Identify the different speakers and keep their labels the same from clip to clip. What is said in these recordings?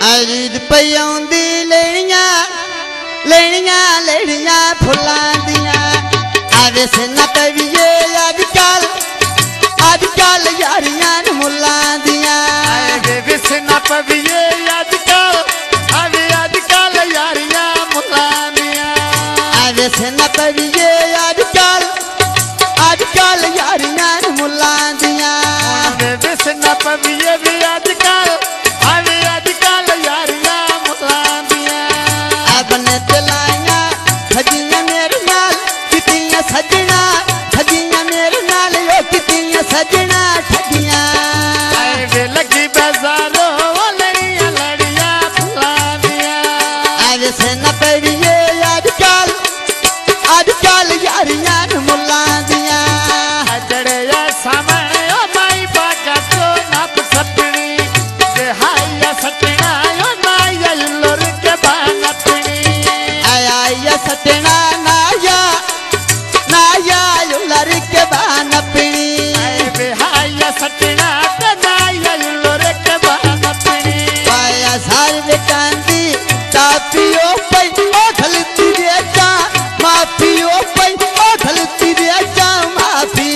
Speaker 1: अरीद पौंदी लेनिया लेनिया लेनिया फुलां दिया आवे से न कविए अजकल यारियां मुल्लां दिया
Speaker 2: आवे से न कविए अजकल यारियां मुल्लां दिया
Speaker 1: आवे से न कविए अजकल यारियां मुल्लां दिया
Speaker 2: आवे से न कविए भी अजकल यारियां मुल्लां दिया
Speaker 1: अपने दिलाया सजियां मेरे नाल कितियां सजना ठगियां मेरे नाल ओ कितियां सजना ठगियां
Speaker 2: वे लगी बाजारो लड़ियां लड़ियां फुलां दिया
Speaker 1: आवे से न कविए अजकल यारियां मुल्लां दिया
Speaker 2: जड़िया सामने ओ माई बागा तो नप सपनी हाया सटना ओ नाया लोर के बानपनी
Speaker 1: आया सटना नाया लोर के बानपनी
Speaker 2: हाया सटना नाया लोर के बानपनी
Speaker 1: पाया सारे कांदी तापियो पई ओ खलती बेचा माफियो पई ओ खलती बेचा माफी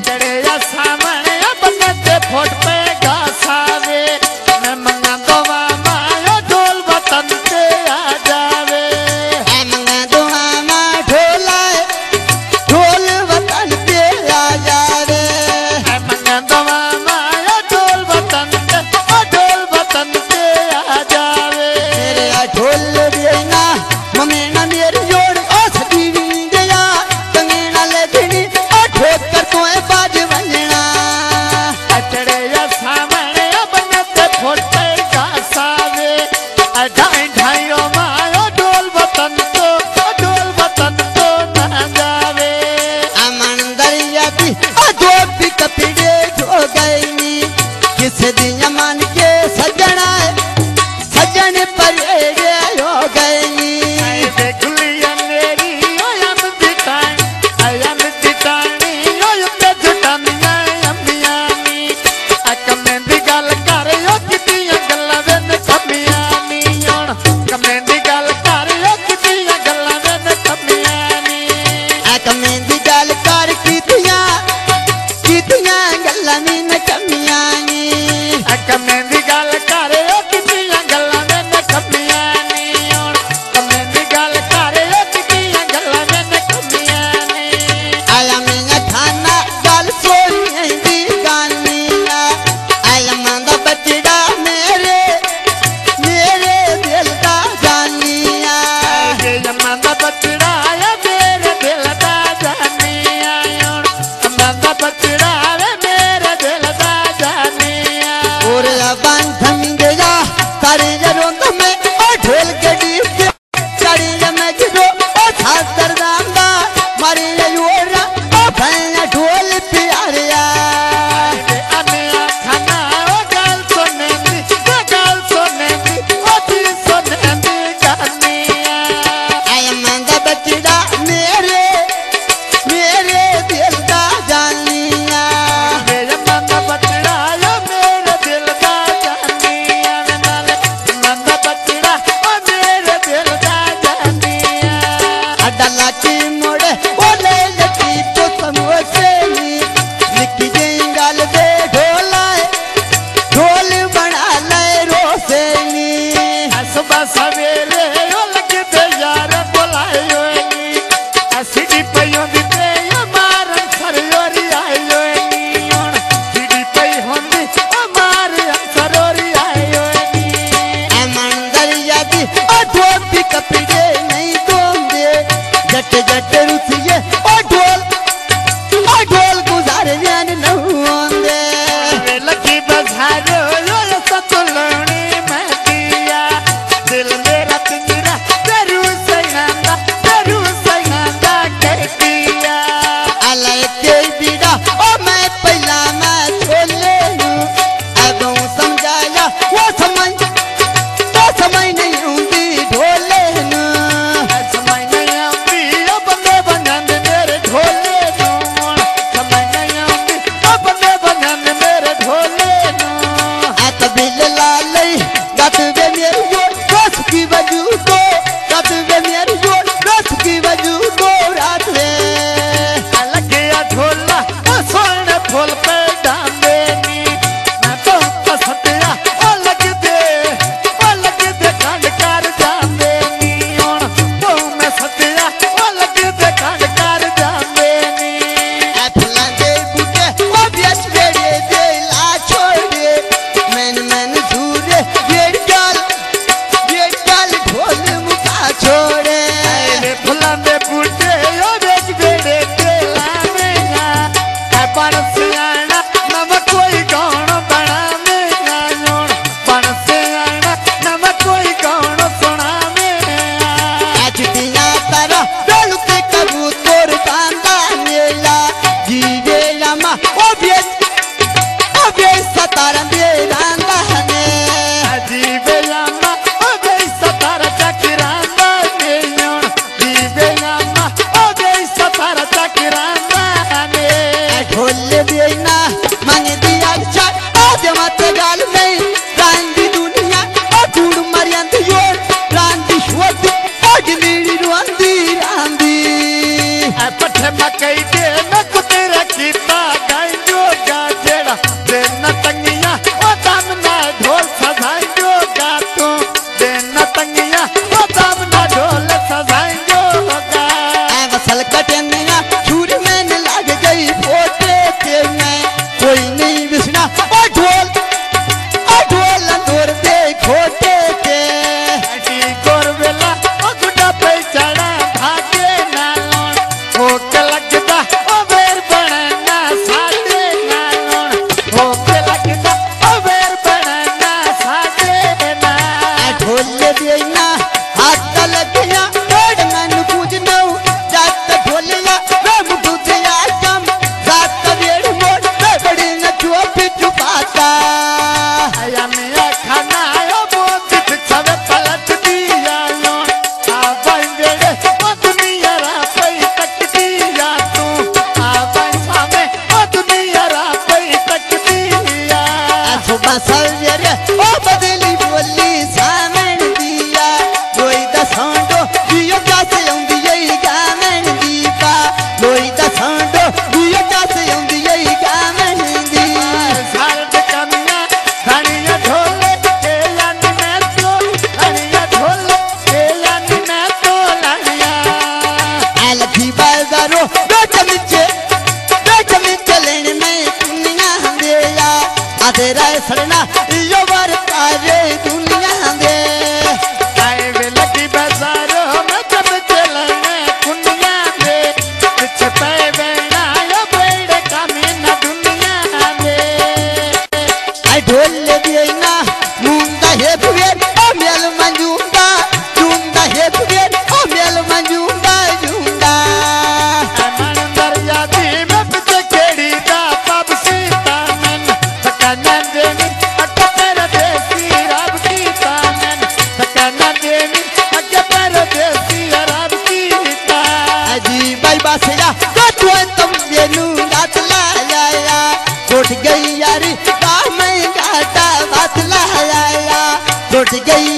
Speaker 2: जड़िया सामने बनते फोट पे घासावे मैं मंगा दो मायो ढोल वतन पे आ जावे
Speaker 1: मंगा दो मामा ढोल वतन पे आ जावे
Speaker 2: मंगा दो मायो ढोल वतन पे आ जावे
Speaker 1: मेरे ढोल देना ममेना मेरी जोड़ ओ सदीवी गया कंगेना लगनी ओ ठोकर तो बाज बजना
Speaker 2: चढ़िया सामने बनते फोट पे घासावे ढाई ढाइयो मायो ढोल वतन तो न जावे
Speaker 1: अमन दरिया दी ओ दो भी कपड़े धो गई नी किस दिया मन के सजन पर हो गई नी
Speaker 2: देखलिया मेरी ओयम दिटानी ओयते जुटानिया अम्बियानी कमें दी गल कर ओ कितियां गल्लां वेन कमियानी हुण कमें दी गल कर ओ कितियां गल्लां वेन कमियानी
Speaker 1: कमें दी गल कर कीतियां गल्लां नी न कमियां नी
Speaker 2: कमें दी गल कर ओ कितियां गल्लां वेन कमियानी हुण कमें दी गल कर ओ कितियां गल्लां वेन कमियानी
Speaker 1: आया मैं खाना गल सोनी दी गानी आया मंदा बचड़ा मेरे दिल दा जानिया
Speaker 2: मंदा बचड़ा मेरे दिल दा जानिया मंदा बचड़ा मेरे दिल दा जानिया
Speaker 1: और बंध मिंगया तारे रोंद में ओ ढोल गडी चढ़ी मैं जो ओ छातर दांगा मारी योरा ओ भैया ढोल प्यारिया
Speaker 2: अनिया खाना ओ गल सुने दी ओ दी सुने दी गानिया
Speaker 1: आया मंदा बचड़ा मेरे दिल दा जानिया
Speaker 2: मंदा बचड़ा मेरे दिल दा जानिया
Speaker 1: के गाल में रांदी दुनिया ओ टूड़ मरियंदी योर रांदी शोद ओ जिंदड़ी रुंदी रांदी
Speaker 2: पठे मकई दे न कुतेरा कीता गाय जो गा जेड़ा दे न तंगिया ओ दामना ढोल सजाई जो गा तू दे न तंगिया ओ दामना ढोल सजाई जो गा
Speaker 1: वसल कटनिया छुरी में न लग गई फोटे के मैं कोई नहीं बिसना ओ ढोल अंदर दे खोटे के
Speaker 2: टी गोरवेला ओ गुड्डा पे चढ़ा भागे नालों ओ के लगदा ओ वेर बनना साडे नालों ओ के लगदा ओ वेर बनना साडे ना
Speaker 1: ढोल देना हाथ लगिया बड़ मन पूजनो जात ढोलिया वे मुठु दिया कम रात वेड़ मोड़ बड़ी न चुप चुपाता
Speaker 2: आया मिया खाना ओ बोत सब पलट दिया लो आ भाई वेड़े ओ दुनिया रा पे तक दिया तू आ भाई सामे ओ दुनिया रा पे तक दिया
Speaker 1: सुबह सवेरे ओ बदली बोली सामन दिया कोई दसंडो दियो जासे औंदी यही गामन दीपा कोई दसंडो दियो जासे औंदी यही गामन दी
Speaker 2: सारद कमिया धनिया ढोले के लानी मैं तो धनिया ढोले के लानी मैं तो लानिया
Speaker 1: अलगी बाजारो बेच मिचे लेने में दुनिया हंदेया आधेरा सड़ना यो बार तारे दुनिया दे
Speaker 2: आए वे लगी बाजारो में जब चलने कुनिया दे पीछे पे बेना यो बेड़े कमी न दुनिया दे
Speaker 1: आई ढोल ले देना मुंदा हे फुवेर ओ मेल मंजूंदा जुंदा हे फुवेर ओ मेल मंजूंदा जुंदा
Speaker 2: मन दरिया दी में पीछे केड़ी दा पब सीता मन सकना देनी अट्टा तेरा देसी रब की तानन सकना देनी अट्टा तेरा देसी रब की ता
Speaker 1: अजी बाई बासया तो तुम येनु गात लाया उठ गई यारी का मैं गाता बात लाया उठ गई